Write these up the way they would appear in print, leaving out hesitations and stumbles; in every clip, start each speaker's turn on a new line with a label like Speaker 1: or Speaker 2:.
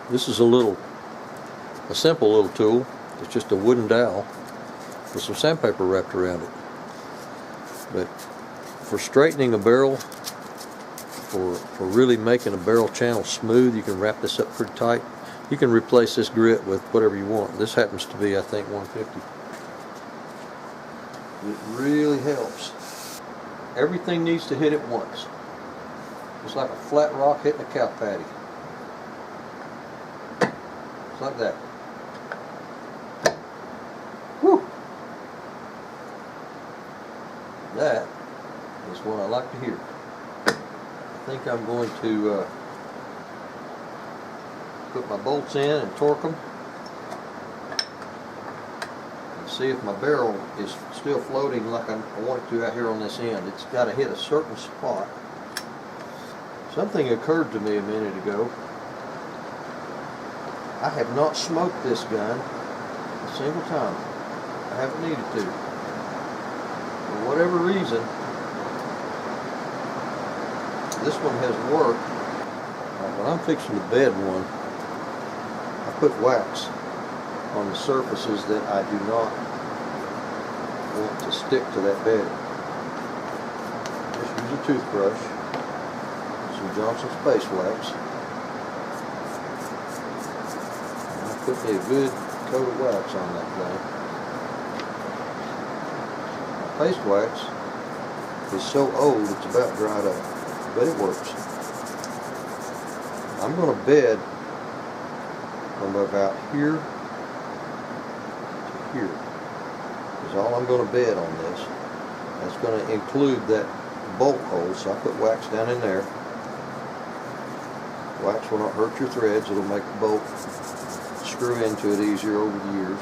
Speaker 1: This is a simple little tool. It's just a wooden dowel with some sandpaper wrapped around it. But for straightening a barrel, for really making a barrel channel smooth, you can wrap this up pretty tight. You can replace this grit with whatever you want. This happens to be, I think, 150. It really helps. Everything needs to hit at once. It's like a flat rock hitting a cow patty. It's like that. Whew. That is what I like to hear. I think I'm going to put my bolts in and torque them and see if my barrel is still floating like I want it to out here on this end. It's got to hit a certain spot. Something occurred to me a minute ago. I have not smoked this gun a single time. I haven't needed to. For whatever reason, this one has worked. When I'm fixing to bed one, I put wax on the surfaces that I do not want to stick to that bedding. Just use a toothbrush, some Johnson Space Wax, and I put me a good coat of wax on that thing. My paste wax is so old it's about dried up, but it works. I'm going to bed from about here to here. Is all I'm going to bed on this. That's going to include that bolt hole, so I put wax down in there. Wax will not hurt your threads. It'll make the bolt screw into it easier over the years.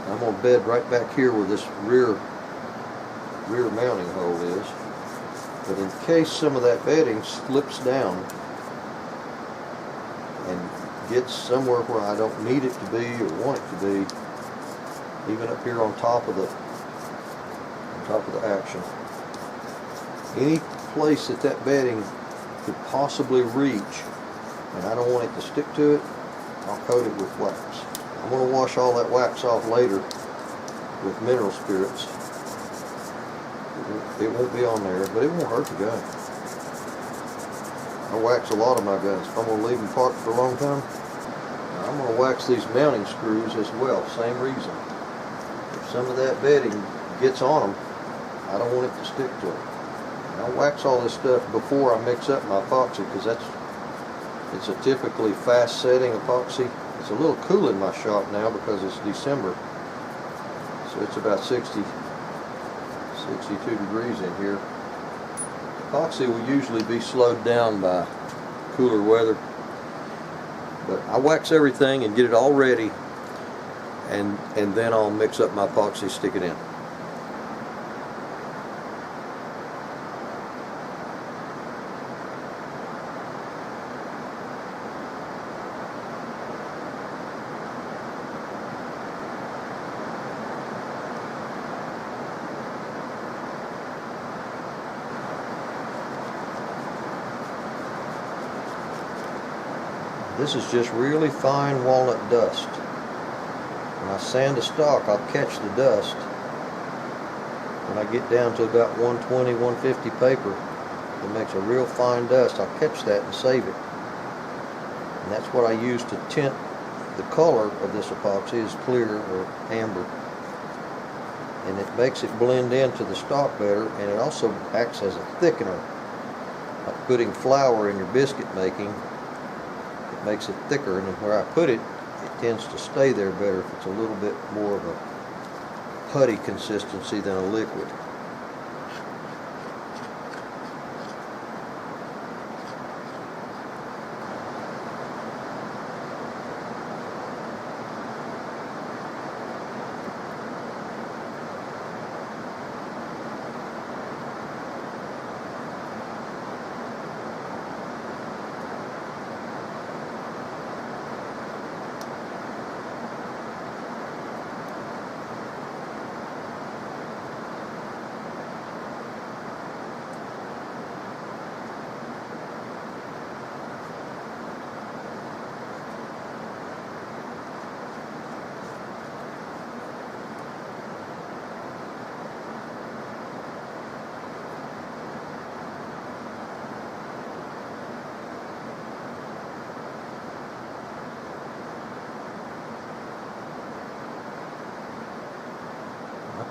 Speaker 1: I'm going to bed right back here where this rear mounting hole is. But in case some of that bedding slips down and gets somewhere where I don't need it to be or want it to be, even up here on top of the action, any place that bedding could possibly reach and I don't want it to stick to it, I'll coat it with wax. I'm going to wash all that wax off later with mineral spirits. It won't be on there, but it won't hurt the gun. I wax a lot of my guns. If I'm going to leave them parked for a long time, I'm going to wax these mounting screws as well. Same reason. If some of that bedding gets on them, I don't want it to stick to it. And I wax all this stuff before I mix up my epoxy, because it's a typically fast setting epoxy. It's a little cool in my shop now because it's December, so it's about 62 degrees in here. Epoxy will usually be slowed down by cooler weather, but I wax everything and get it all ready, and then I'll mix up my epoxy, stick it in. This is just really fine walnut dust. When I sand a stock, I'll catch the dust. When I get down to about 120, 150 paper, it makes a real fine dust. I'll catch that and save it. And that's what I use to tint the color of this epoxy, is clear or amber. And it makes it blend into the stock better, and it also acts as a thickener. Like putting flour in your biscuit making, makes it thicker, and where I put it, it tends to stay there better if it's a little bit more of a putty consistency than a liquid.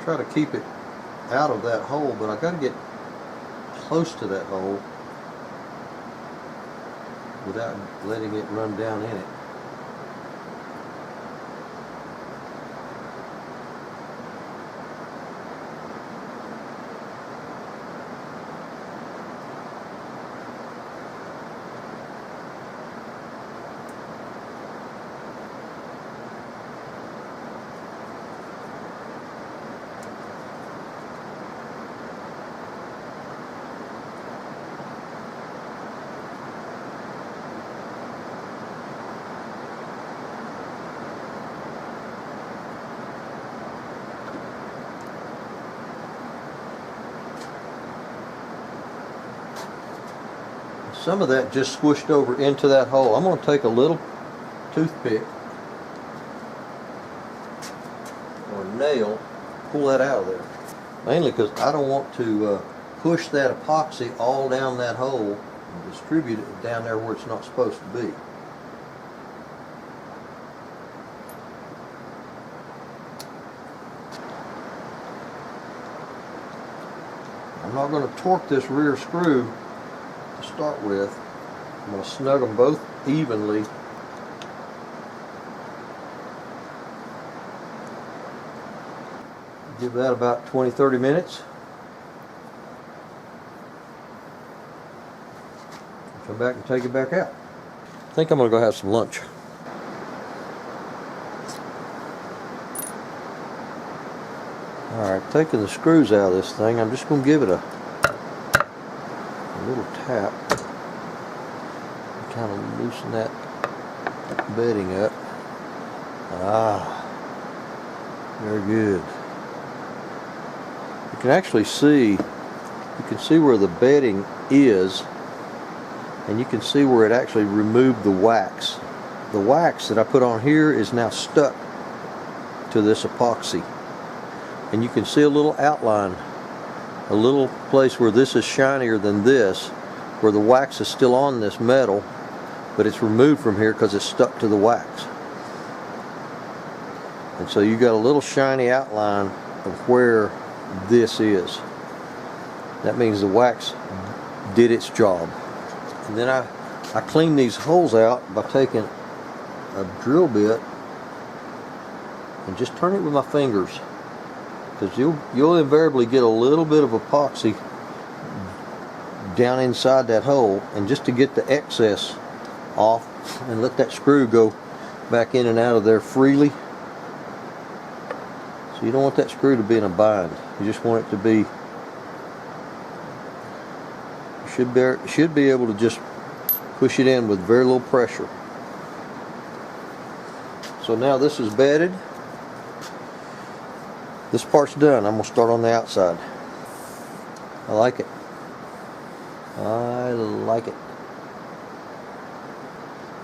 Speaker 1: try to keep it out of that hole, but I got to get close to that hole without letting it run down in it. Some of that just squished over into that hole. I'm going to take a little toothpick or nail, pull that out of there. Mainly because I don't want to push that epoxy all down that hole and distribute it down there where it's not supposed to be. I'm not going to torque this rear screw to start with. I'm going to snug them both evenly. Give that about 20-30 minutes. Come back and take it back out. I think I'm going to go have some lunch. Alright, taking the screws out of this thing, I'm just going to give it a little tap. Kind of loosen that bedding up. Ah, very good. You can actually see, where the bedding is, and you can see where it actually removed the wax. The wax that I put on here is now stuck to this epoxy. And you can see a little outline, a little place where this is shinier than this, where the wax is still on this metal, but it's removed from here because it's stuck to the wax. And so you got a little shiny outline of where this is. That means the wax did its job. And then I clean these holes out by taking a drill bit and just turn it with my fingers, because you'll invariably get a little bit of epoxy down inside that hole, and just to get the excess off and let that screw go back in and out of there freely. So you don't want that screw to be in a bind. You just want it to be, you should be able to just push it in with very little pressure. So now this is bedded. This part's done. I'm going to start on the outside. I like it. I like it.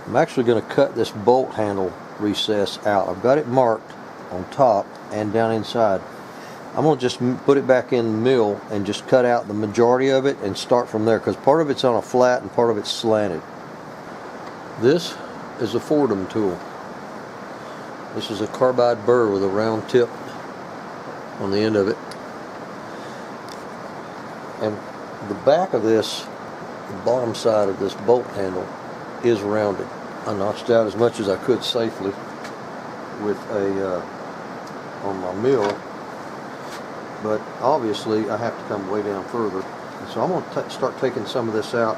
Speaker 1: I'm actually going to cut this bolt handle recess out. I've got it marked on top and down inside. I'm going to just put it back in the mill and just cut out the majority of it and start from there, because part of it's on a flat and part of it's slanted. This is a Fordham tool. This is a carbide burr with a round tip on the end of it. And the back of this, the bottom side of this bolt handle is rounded. I notched out as much as I could safely with on my mill, but obviously I have to come way down further. And so I'm going to start taking some of this out.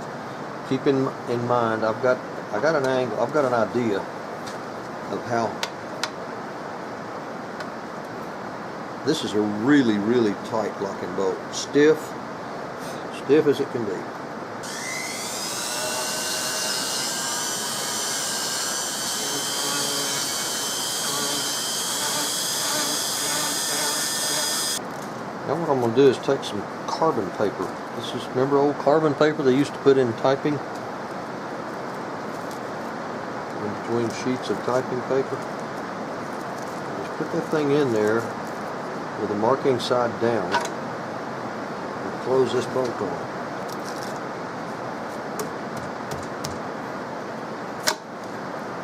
Speaker 1: Keep in mind, I got an angle, I've got an idea of how. This is a really, really tight locking bolt. Stiff as it can be. Now what I'm going to do is take some carbon paper. This is, remember old carbon paper they used to put in typing? In between sheets of typing paper. Just put that thing in there with the marking side down and close this bolt on.